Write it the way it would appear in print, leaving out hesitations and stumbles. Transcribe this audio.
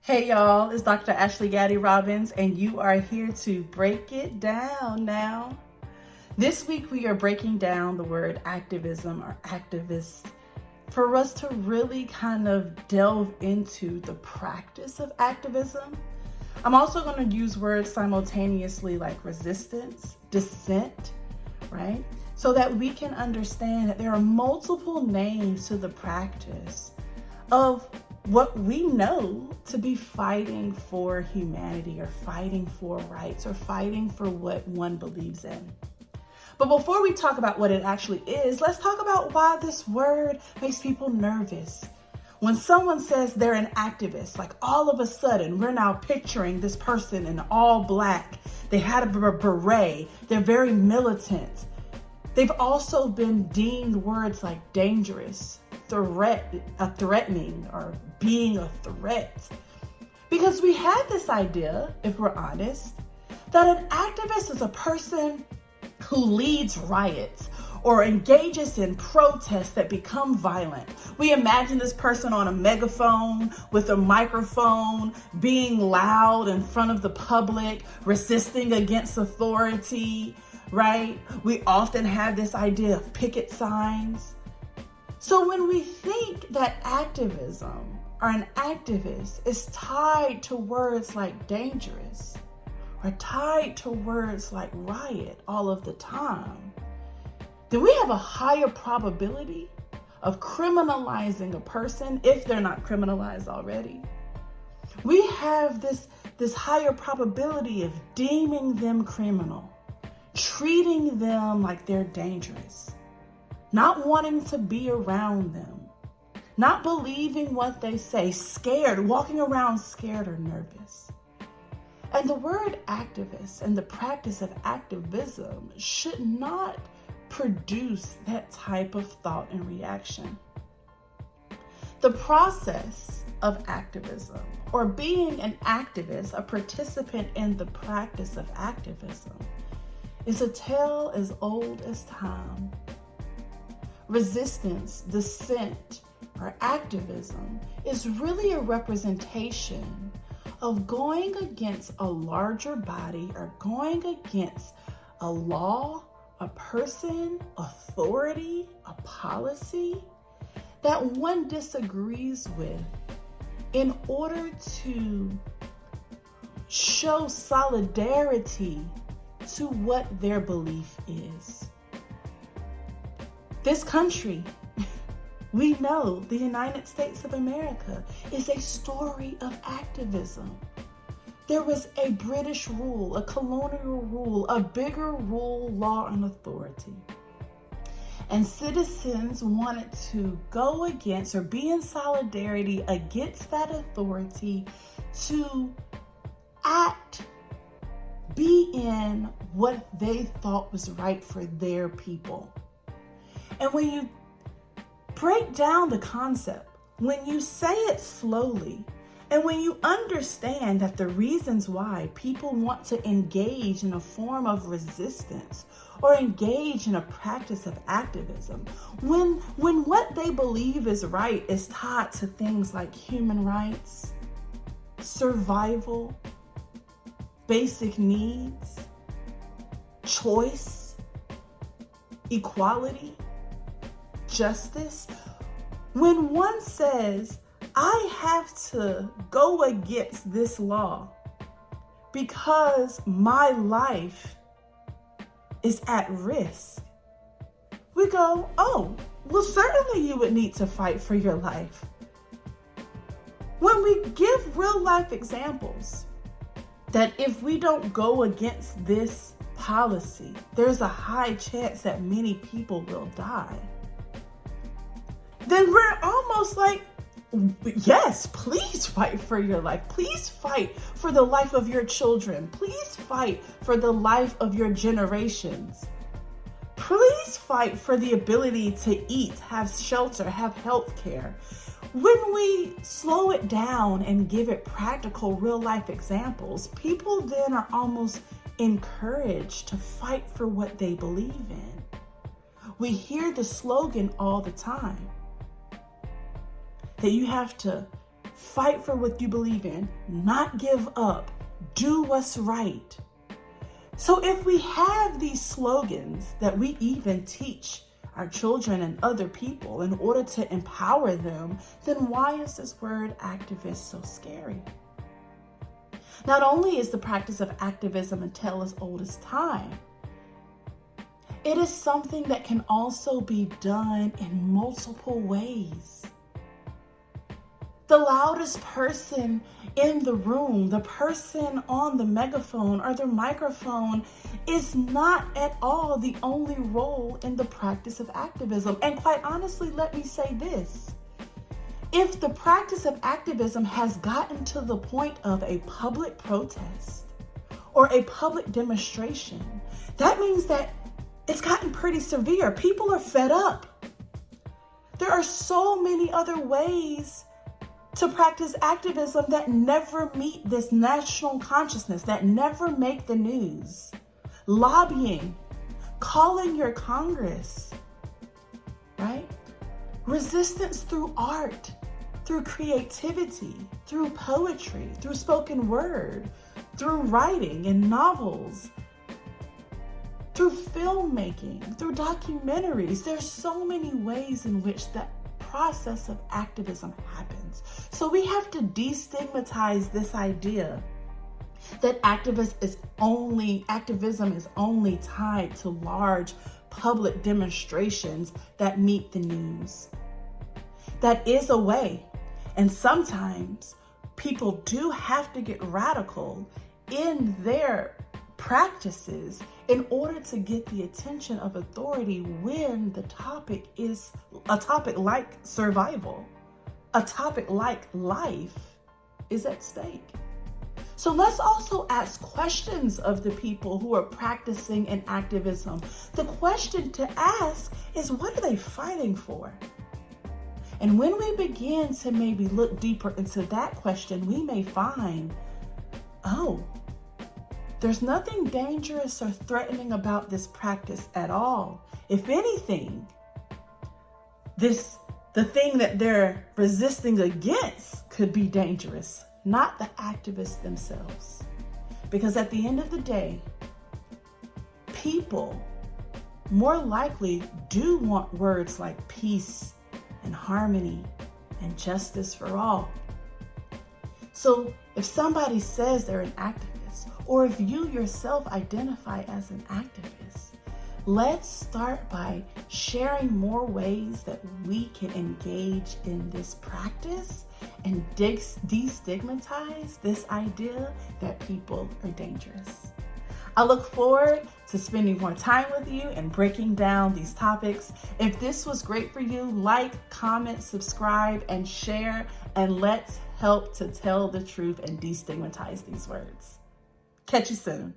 Hey y'all, it's Dr. Ashley Gaddy Robbins, and you are here to break it down now. This week we are breaking down the word activism or activist for us to really kind of delve into the practice of activism. I'm also going to use words simultaneously like resistance, dissent, right? So that we can understand that there are multiple names to the practice of what we know to be fighting for humanity or fighting for rights or fighting for what one believes in. But before we talk about what it actually is, let's talk about why this word makes people nervous. When someone says they're an activist, like all of a sudden we're now picturing this person in all black. They had a beret. They're very militant. They've also been deemed words like dangerous, threatening, or being a threat. Because we have this idea, if we're honest, that an activist is a person who leads riots or engages in protests that become violent. We imagine this person on a megaphone with a microphone, being loud in front of the public, resisting against authority, right? We often have this idea of picket signs. So when we think that activism or an activist is tied to words like dangerous or tied to words like riot all of the time, then we have a higher probability of criminalizing a person if they're not criminalized already. We have this higher probability of deeming them criminal, treating them like they're dangerous, not wanting to be around them, not believing what they say, scared, walking around scared or nervous. And the word activist and the practice of activism should not produce that type of thought and reaction. The process of activism, or being an activist, a participant in the practice of activism, is a tale as old as time. Resistance, dissent, or activism is really a representation of going against a larger body or going against a law, a person, authority, a policy that one disagrees with in order to show solidarity to what their belief is. This country, we know the United States of America, is a story of activism. There was a British rule, a colonial rule, a bigger rule, law, and authority. And citizens wanted to go against or be in solidarity against that authority to act, be in what they thought was right for their people. And when you break down the concept, when you say it slowly, and when you understand that the reasons why people want to engage in a form of resistance or engage in a practice of activism, when what they believe is right is tied to things like human rights, survival, basic needs, choice, equality, justice, when one says, I have to go against this law because my life is at risk, we go, oh, well, certainly you would need to fight for your life. When we give real life examples that if we don't go against this policy, there's a high chance that many people will die, then we're almost like, yes, please fight for your life. Please fight for the life of your children. Please fight for the life of your generations. Please fight for the ability to eat, have shelter, have health care. When we slow it down and give it practical, real life examples, people then are almost encouraged to fight for what they believe in. We hear the slogan all the time that you have to fight for what you believe in, not give up, do what's right. So if we have these slogans that we even teach our children and other people in order to empower them, then why is this word activist so scary? Not only is the practice of activism a tale as old as time, it is something that can also be done in multiple ways. The loudest person in the room, the person on the megaphone or the microphone, is not at all the only role in the practice of activism. And quite honestly, let me say this. If the practice of activism has gotten to the point of a public protest or a public demonstration, that means that it's gotten pretty severe. People are fed up. There are so many other ways to practice activism that never meet this national consciousness, that never make the news. Lobbying, calling your Congress, right? Resistance through art, through creativity, through poetry, through spoken word, through writing and novels, through filmmaking, through documentaries. There's so many ways in which that process of activism happens. So we have to destigmatize this idea that activism is only tied to large public demonstrations that meet the news. That is a way, and sometimes people do have to get radical in their practices in order to get the attention of authority when the topic is a topic like survival, a topic like life is at stake. So let's also ask questions of the people who are practicing in activism. The question to ask is, what are they fighting for? And when we begin to maybe look deeper into that question, we may find, oh, there's nothing dangerous or threatening about this practice at all. If anything, the thing that they're resisting against could be dangerous, not the activists themselves. Because at the end of the day, people more likely do want words like peace and harmony and justice for all. So if somebody says they're an activist, or if you yourself identify as an activist, let's start by sharing more ways that we can engage in this practice and destigmatize this idea that people are dangerous. I look forward to spending more time with you and breaking down these topics. If this was great for you, like, comment, subscribe, and share, and let's help to tell the truth and destigmatize these words. Catch you soon.